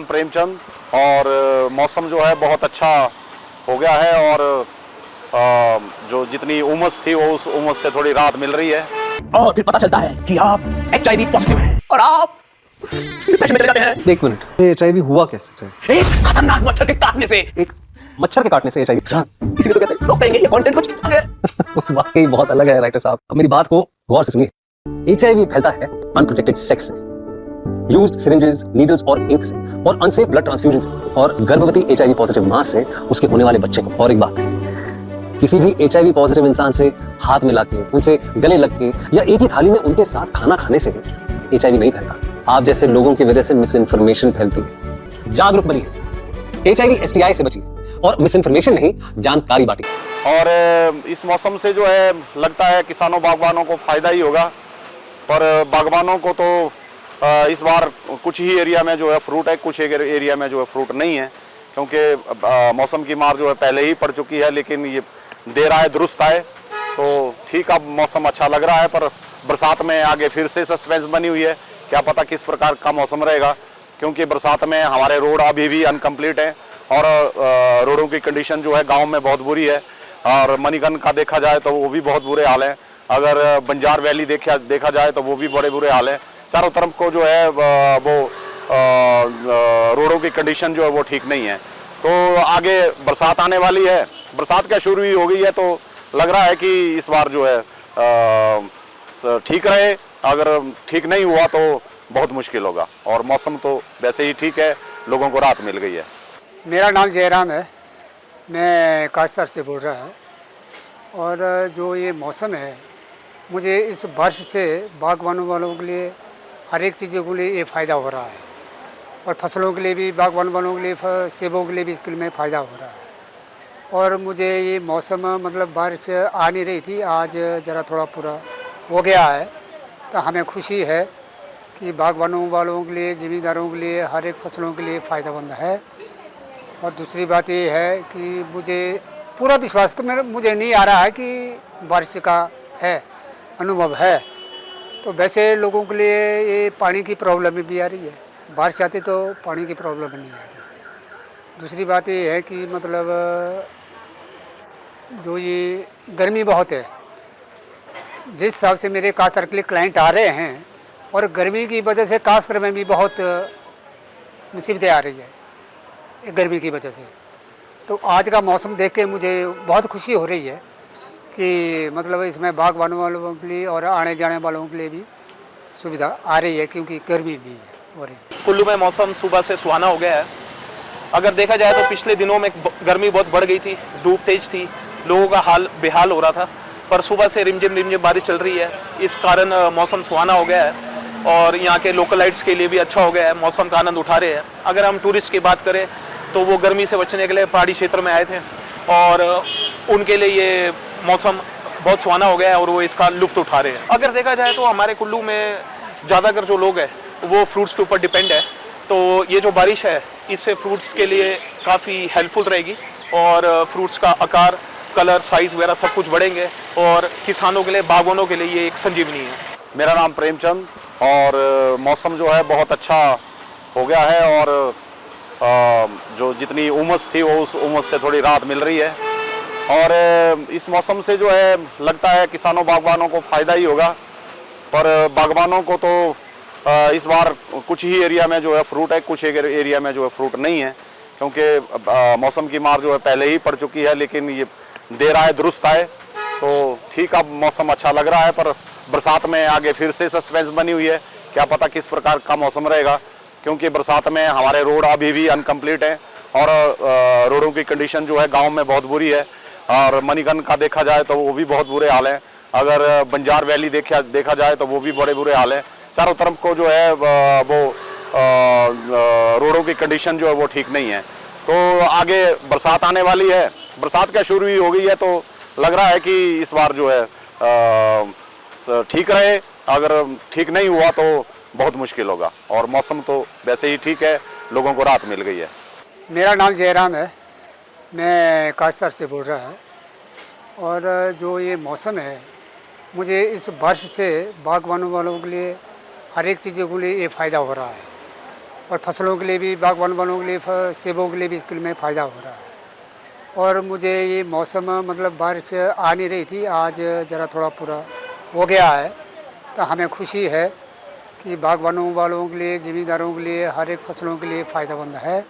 नाम प्रेमचंद और मौसम जो है बहुत अच्छा हो गया है और जो जितनी उमस थी वो उस उमस से थोड़ी राहत मिल रही है। और फिर पता चलता है कि आप HIV पॉजिटिव हैं और आप डिप्रेशन में चले जाते हैं। एक मिनट, ये HIV हुआ कैसे? एक खतरनाक मच्छर के काटने से। एक मच्छर के काटने से HIV? इसीलिए तो कहते हैं लोग कहेंगे ये कंटेंट कुछ अलग है। वाकई बहुत अलग है राइटर साहब। अब मेरी बात को गौर से सुनिए। HIV फैलता है अनप्रोटेक्टेड सेक्स से, यूज्ड सिरिंजेस, नीडल्स और इंक से, और अनसेफ ब्लड ट्रांसफ्यूजन से, और गर्भवती HIV पॉजिटिव मां से उसके होने वाले बच्चे को। और एक बात, किसी भी HIV पॉजिटिव इंसान से हाथ मिला के, उनसे गले लग के या एक ही थाली में उनके साथ खाना खाने से HIV नहीं फैलता। आप जैसे लोगों की वजह से मिस इन्फॉर्मेशन फैलती है। जागरूक बनिए, HIV STI से बचिए और मिस इन्फॉर्मेशन नहीं, जानकारी बांटिए। और इस मौसम से जो है लगता है किसानों बागवानों को फायदा ही होगा, पर बागवानों को तो इस बार कुछ ही एरिया में जो है फ्रूट है, कुछ एरिया में जो है फ्रूट नहीं है, क्योंकि मौसम की मार जो है पहले ही पड़ चुकी है, लेकिन ये दे रहा है दुरुस्त आए तो ठीक। अब मौसम अच्छा लग रहा है, पर बरसात में आगे फिर से सस्पेंस बनी हुई है। क्या पता किस प्रकार का मौसम रहेगा, क्योंकि बरसात में हमारे रोड अभी भी अनकम्प्लीट हैं और रोडों की कंडीशन जो है गांव में बहुत बुरी है। और मणिकर्ण का देखा जाए तो वो भी बहुत बुरे हाल हैं। अगर बंजार वैली देखा जाए तो वो भी बड़े बुरे हाल हैं। चारों तरफ को जो है वो रोडों की कंडीशन जो है वो ठीक नहीं है। तो आगे बरसात आने वाली है, बरसात क्या शुरू ही हो गई है, तो लग रहा है कि इस बार जो है ठीक रहे। अगर ठीक नहीं हुआ तो बहुत मुश्किल होगा, और मौसम तो वैसे ही ठीक है, लोगों को राहत मिल गई है। मेरा नाम जयराम है, मैं काश्तर से बोल रहा है। और जो ये मौसम है, मुझे इस बारिश से बागवानों वालों के लिए हर एक चीज़ों के लिए ये फ़ायदा हो रहा है, और फसलों के लिए भी, बागवान वालों के लिए, सेबों के लिए भी इसके लिए फ़ायदा हो रहा है। और मुझे ये मौसम मतलब बारिश आ नहीं रही थी, आज ज़रा थोड़ा पूरा हो गया है, तो हमें खुशी है कि बागवानों वालों के लिए, ज़मींदारों के लिए, हर एक फसलों के लिए फ़ायदेमंद है। और दूसरी बात ये है कि मुझे पूरा विश्वास तो मुझे नहीं आ रहा है कि बारिश का है अनुभव है, तो वैसे लोगों के लिए ये पानी की प्रॉब्लम भी आ रही है। बारिश आती तो पानी की प्रॉब्लम नहीं आ रही। दूसरी बात ये है कि मतलब जो ये गर्मी बहुत है, जिस हिसाब से मेरे काश्तकार के लिए क्लाइंट आ रहे हैं, और गर्मी की वजह से काश्तकार में भी बहुत मुसीबतें आ रही है गर्मी की वजह से। तो आज का मौसम देख के मुझे बहुत खुशी हो रही है कि मतलब इसमें बागवानों वालों के लिए और आने जाने वालों के लिए भी सुविधा आ रही है, क्योंकि गर्मी भी हो रही है। कुल्लू में मौसम सुबह से सुहाना हो गया है। अगर देखा जाए तो पिछले दिनों में गर्मी बहुत बढ़ गई थी, धूप तेज थी, लोगों का हाल बेहाल हो रहा था, पर सुबह से रिमझिम बारिश चल रही है, इस कारण मौसम सुहाना हो गया है और यहाँ के लोकलाइट्स के लिए भी अच्छा हो गया है, मौसम का आनंद उठा रहे हैं। अगर हम टूरिस्ट की बात करें तो वो गर्मी से बचने के लिए पहाड़ी क्षेत्र में आए थे, और उनके लिए ये मौसम बहुत सुहाना हो गया है और वो इसका लुत्फ उठा रहे हैं। अगर देखा जाए तो हमारे कुल्लू में ज़्यादातर जो लोग हैं वो फ्रूट्स के ऊपर डिपेंड है, तो ये जो बारिश है इससे फ्रूट्स के लिए काफ़ी हेल्पफुल रहेगी, और फ्रूट्स का आकार, कलर, साइज़ वगैरह सब कुछ बढ़ेंगे, और किसानों के लिए, बागवानों के लिए ये एक संजीवनी है। मेरा नाम प्रेमचंद, और मौसम जो है बहुत अच्छा हो गया है, और जो जितनी उमस थी वो उस उमस से थोड़ी राहत मिल रही है। और इस मौसम से जो है लगता है किसानों बागवानों को फ़ायदा ही होगा, पर बागवानों को तो इस बार कुछ ही एरिया में जो है फ्रूट है, कुछ एरिया में जो है फ्रूट नहीं है, क्योंकि मौसम की मार जो है पहले ही पड़ चुकी है, लेकिन ये दे रहा है दुरुस्त आए तो ठीक। अब मौसम अच्छा लग रहा है, पर बरसात में आगे फिर से सस्पेंस बनी हुई है। क्या पता किस प्रकार का मौसम रहेगा, क्योंकि बरसात में हमारे रोड अभी भी अनकम्प्लीट हैं और रोडों की कंडीशन जो है गांव में बहुत बुरी है। और मणिकर्ण का देखा जाए तो वो भी बहुत बुरे हाल हैं। अगर बंजार वैली देखा जाए तो वो भी बड़े बुरे हाल हैं। चारों तरफ को जो है वो रोडों की कंडीशन जो है वो ठीक नहीं है। तो आगे बरसात आने वाली है, बरसात क्या शुरू ही हो गई है, तो लग रहा है कि इस बार जो है ठीक रहे। अगर ठीक नहीं हुआ तो बहुत मुश्किल होगा, और मौसम तो वैसे ही ठीक है, लोगों को राहत मिल गई है। मेरा नाम जयराम है, मैं काश्तर से बोल रहा है। और जो ये मौसम है, मुझे इस बारिश से बागवानों वालों के लिए हर एक चीज़ों के लिए ये फ़ायदा हो रहा है, और फसलों के लिए भी, बागवान वालों के लिए, सेबों के लिए भी इसके लिए फ़ायदा हो रहा है। और मुझे ये मौसम मतलब बारिश आ नहीं रही थी, आज ज़रा थोड़ा पूरा हो गया है, तो हमें खुशी है कि बागवानों वालों के लिए, ज़मींदारों के लिए, हर एक फसलों के लिए फ़ायदेमंद है।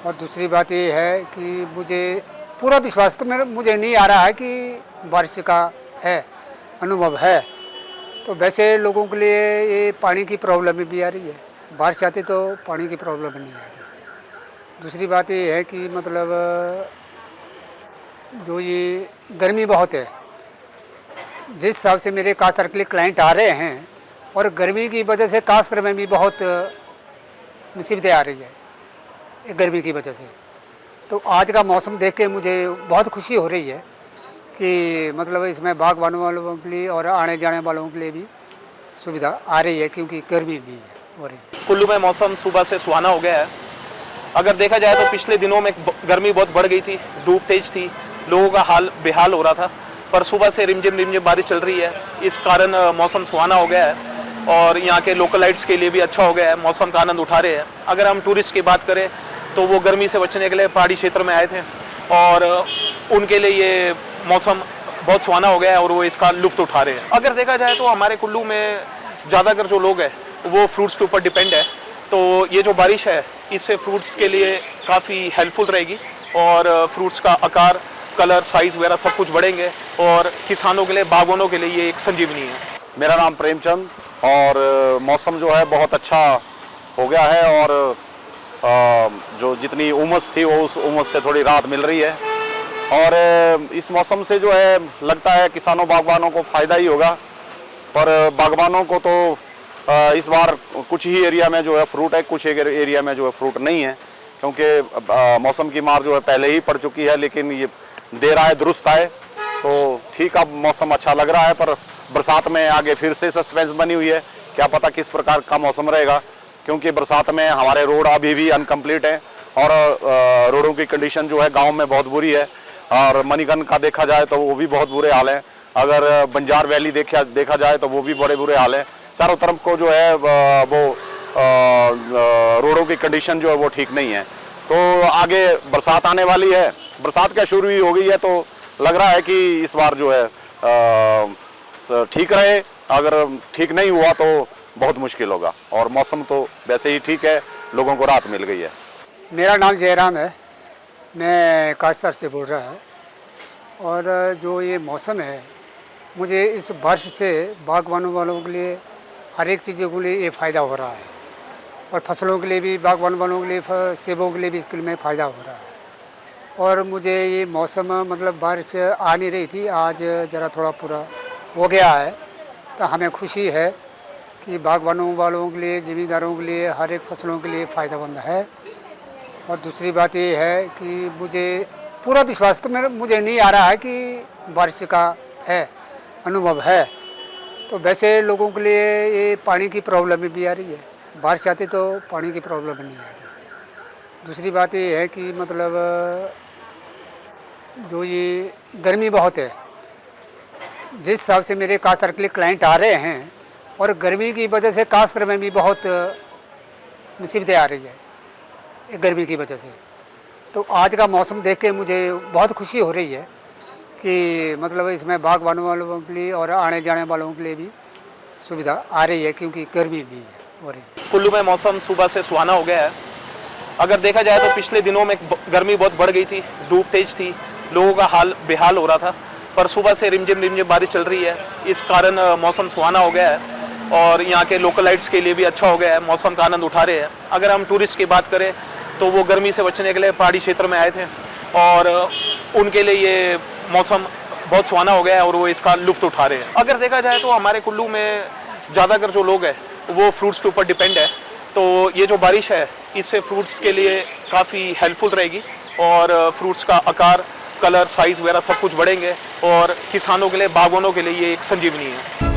और दूसरी बात ये है कि मुझे पूरा विश्वास तो मुझे नहीं आ रहा है कि बारिश का है, अनुभव है। तो वैसे लोगों के लिए ये पानी की प्रॉब्लम भी आ रही है, बारिश आती तो पानी की प्रॉब्लम नहीं आती। दूसरी बात ये है कि मतलब जो ये गर्मी बहुत है, जिस हिसाब से मेरे काश्तकार के लिए क्लाइंट आ रहे हैं, और गर्मी की वजह से काश्तकार में भी बहुत मुसीबतें आ रही है ये गर्मी की वजह से। तो आज का मौसम देख के मुझे बहुत खुशी हो रही है कि मतलब इसमें बागवानों वालों के लिए और आने जाने वालों के लिए भी सुविधा आ रही है, क्योंकि गर्मी भी हो रही है। कुल्लू में मौसम सुबह से सुहाना हो गया है। अगर देखा जाए तो पिछले दिनों में गर्मी बहुत बढ़ गई थी, धूप तेज थी, लोगों का हाल बेहाल हो रहा था, पर सुबह से रिमझिम बारिश चल रही है, इस कारण मौसम सुहाना हो गया है और यहाँ के लोकलाइट्स के लिए भी अच्छा हो गया है, मौसम का आनंद उठा रहे हैं। अगर हम टूरिस्ट की बात करें तो वो गर्मी से बचने के लिए पहाड़ी क्षेत्र में आए थे और उनके लिए ये मौसम बहुत सुहाना हो गया है और वो इसका लुत्फ़ उठा रहे हैं। अगर देखा जाए तो हमारे कुल्लू में ज़्यादातर जो लोग हैं वो फ्रूट्स के ऊपर डिपेंड है, तो ये जो बारिश है इससे फ्रूट्स के लिए काफ़ी हेल्पफुल रहेगी और फ्रूट्स का आकार, कलर, साइज़ वगैरह सब कुछ बढ़ेंगे और किसानों के लिए, बागवानों के लिए ये एक संजीवनी है। मेरा नाम प्रेमचंद, और मौसम जो है बहुत अच्छा हो गया है और जो जितनी उमस थी वो उस उमस से थोड़ी राहत मिल रही है। और इस मौसम से जो है लगता है किसानों बागवानों को फ़ायदा ही होगा, पर बागवानों को तो इस बार कुछ ही एरिया में जो है फ्रूट है, कुछ एरिया में जो है फ्रूट नहीं है, क्योंकि मौसम की मार जो है पहले ही पड़ चुकी है, लेकिन ये देर आए दुरुस्त आए, तो ठीक अब मौसम अच्छा लग रहा है। पर बरसात में आगे फिर से सस्पेंस बनी हुई है, क्या पता किस प्रकार का मौसम रहेगा, क्योंकि बरसात में हमारे रोड अभी भी अनकम्प्लीट हैं और रोडों की कंडीशन जो है गांव में बहुत बुरी है। और मणिकर्ण का देखा जाए तो वो भी बहुत बुरे हाल हैं, अगर बंजार वैली देखा जाए तो वो भी बड़े बुरे हाल हैं। चारों तरफ को जो है वो रोडों की कंडीशन जो है वो ठीक नहीं है। तो आगे बरसात आने वाली है, बरसात क्या शुरू ही हो गई है, तो लग रहा है कि इस बार जो है ठीक रहे। अगर ठीक नहीं हुआ तो बहुत मुश्किल होगा, और मौसम तो वैसे ही ठीक है, लोगों को राहत मिल गई है। मेरा नाम जयराम है, मैं काश्तकार से बोल रहा है। और जो ये मौसम है, मुझे इस बारिश से बागवानों वालों के लिए, हर एक चीज़ों के लिए ये फ़ायदा हो रहा है, और फसलों के लिए भी, बागवान वालों के लिए, सेबों के लिए भी इसके लिए फ़ायदा हो रहा है। और मुझे ये मौसम मतलब बारिश आ नहीं रही थी, आज ज़रा थोड़ा पूरा हो गया है, तो हमें खुशी है कि बागवानों वालों के लिए, ज़मींदारों के लिए, हर एक फसलों के लिए फ़ायदेमंद है। और दूसरी बात ये है कि मुझे पूरा विश्वास तो मुझे नहीं आ रहा है कि बारिश का है, अनुभव है। तो वैसे लोगों के लिए ये पानी की प्रॉब्लम भी आ रही है, बारिश आती तो पानी की प्रॉब्लम नहीं आती। दूसरी बात ये है कि मतलब जो ये गर्मी बहुत है, जिस हिसाब से मेरे काश्तकार के लिए क्लाइंट आ रहे हैं, और गर्मी की वजह से काश्तकार में भी बहुत मुसीबतें आ रही है गर्मी की वजह से। तो आज का मौसम देख के मुझे बहुत खुशी हो रही है कि मतलब इसमें बागवानों वालों के लिए और आने जाने वालों के लिए भी सुविधा आ रही है, क्योंकि गर्मी भी हो रही है। कुल्लू में मौसम सुबह से सुहाना हो गया है। अगर देखा जाए तो पिछले दिनों में गर्मी बहुत बढ़ गई थी, धूप तेज थी, लोगों का हाल बेहाल हो रहा था, पर सुबह से रिमझिम बारिश चल रही है, इस कारण मौसम सुहाना हो गया है और यहाँ के लोकलाइट्स के लिए भी अच्छा हो गया है, मौसम का आनंद उठा रहे हैं। अगर हम टूरिस्ट की बात करें तो वो गर्मी से बचने के लिए पहाड़ी क्षेत्र में आए थे और उनके लिए ये मौसम बहुत सुहाना हो गया है और वो इसका लुत्फ़ उठा रहे हैं। अगर देखा जाए तो हमारे कुल्लू में ज़्यादातर जो लोग हैं वो फ्रूट्स के ऊपर डिपेंड है, तो ये जो बारिश है इससे फ्रूट्स के लिए काफ़ी हेल्पफुल रहेगी और फ्रूट्स का आकार, कलर, साइज़ वगैरह सब कुछ बढ़ेंगे और किसानों के लिए, बागवानों के लिए ये एक संजीवनी है।